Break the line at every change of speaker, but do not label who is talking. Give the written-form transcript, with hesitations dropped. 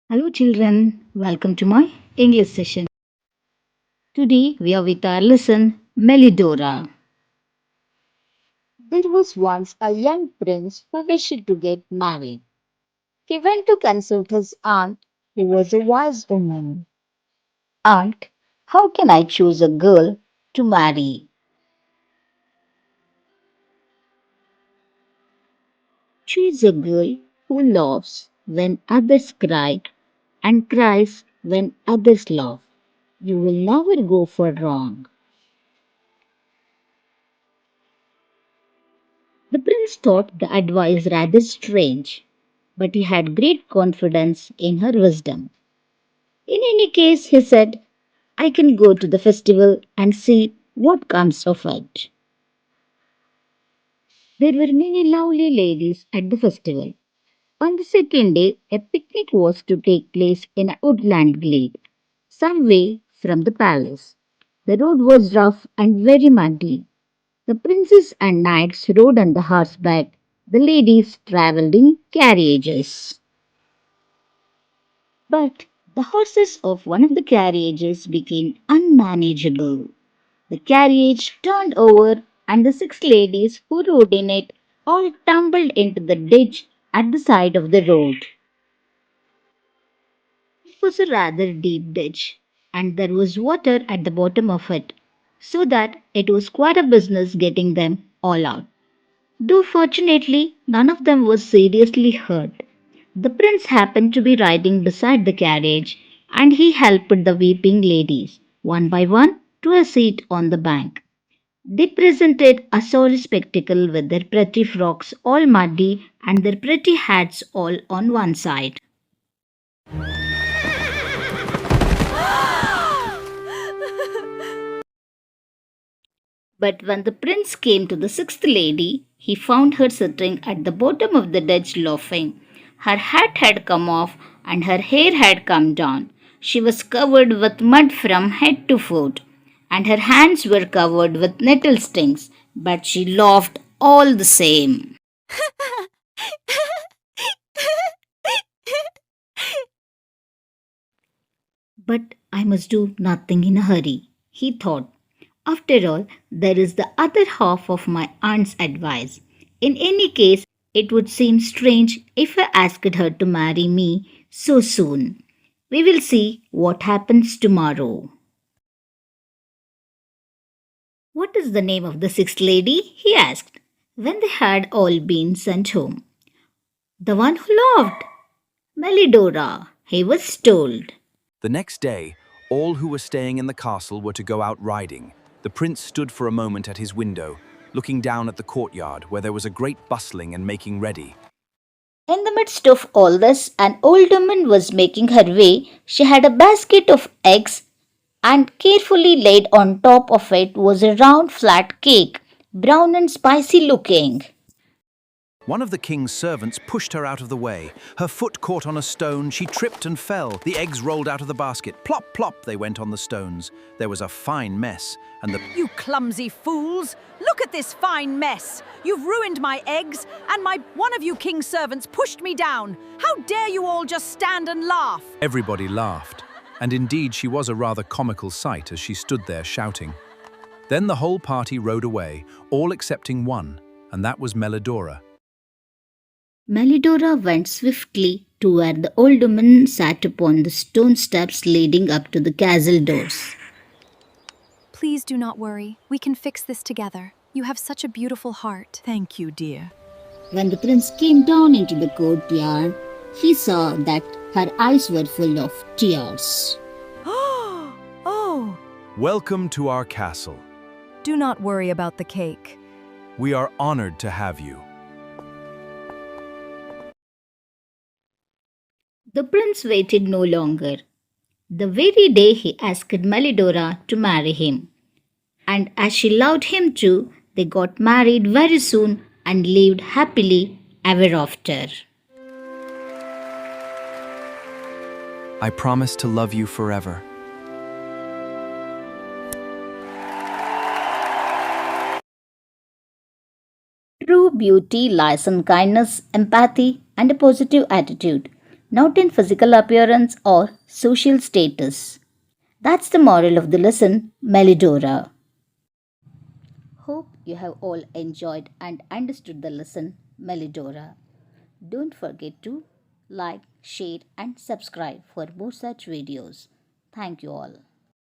Hello, children. Welcome to my English session. Today we are with our lesson Melidora. There was once a young prince who wished to get married. He went to consult his aunt, who was a wise woman. Aunt, how can I choose a girl to marry? Choose a girl who laughs when others cry and cries when others laugh. You will never go for wrong. The prince thought the advice rather strange, but he had great confidence in her wisdom. In any case, he said, I can go to the festival and see what comes of it. There were many lovely ladies at the festival. On the second day, a picnic was to take place in a woodland glade, some way from the palace. The road was rough and very muddy. The princes and knights rode on the horseback, the ladies travelled in carriages. But the horses of one of the carriages became unmanageable. The carriage turned over, and the six ladies who rode in it all tumbled into the ditch at the side of the road. It was a rather deep ditch, and there was water at the bottom of it, so that it was quite a business getting them all out. Though fortunately none of them was seriously hurt. The prince happened to be riding beside the carriage, and he helped the weeping ladies, one by one, to a seat on the bank. They presented a sorry spectacle with their pretty frocks all muddy and their pretty hats all on one side. But when the prince came to the sixth lady, he found her sitting at the bottom of the ditch laughing. Her hat had come off and her hair had come down. She was covered with mud from head to foot, and her hands were covered with nettle stings, but she laughed all the same. But I must do nothing in a hurry, he thought. After all, there is the other half of my aunt's advice. In any case, it would seem strange if I asked her to marry me so soon. We will see what happens tomorrow. What is the name of the sixth lady? He asked, when they had all been sent home. The one who laughed. Melidora, he was told.
The next day, all who were staying in the castle were to go out riding. The prince stood for a moment at his window, looking down at the courtyard where there was a great bustling and making ready.
In the midst of all this, an old woman was making her way. She had a basket of eggs, and carefully laid on top of it was a round flat cake, brown and spicy looking.
One of the king's servants pushed her out of the way. Her foot caught on a stone, she tripped and fell. The eggs rolled out of the basket. Plop, plop, they went on the stones. There was a fine mess, and the...
You clumsy fools! Look at this fine mess! You've ruined my eggs, and one of you king's servants pushed me down. How dare you all just stand and laugh?
Everybody laughed, and indeed she was a rather comical sight as she stood there shouting. Then the whole party rode away, all excepting one, and that was Melidora.
Melidora went swiftly to where the old woman sat upon the stone steps leading up to the castle doors.
Please do not worry. We can fix this together. You have such a beautiful heart.
Thank you, dear.
When the prince came down into the courtyard, he saw that her eyes were full of tears.
Oh!
Welcome to our castle.
Do not worry about the cake.
We are honored to have you.
The prince waited no longer. The very day he asked Melidora to marry him. And as she loved him too, they got married very soon and lived happily ever after.
I promise to love you forever.
True beauty lies in kindness, empathy, and a positive attitude. not in physical appearance or social status. That's the moral of the lesson, MELLIDORA. Hope you have all enjoyed and understood the lesson, MELLIDORA. Don't forget to like, share, and subscribe for more such videos. Thank you all.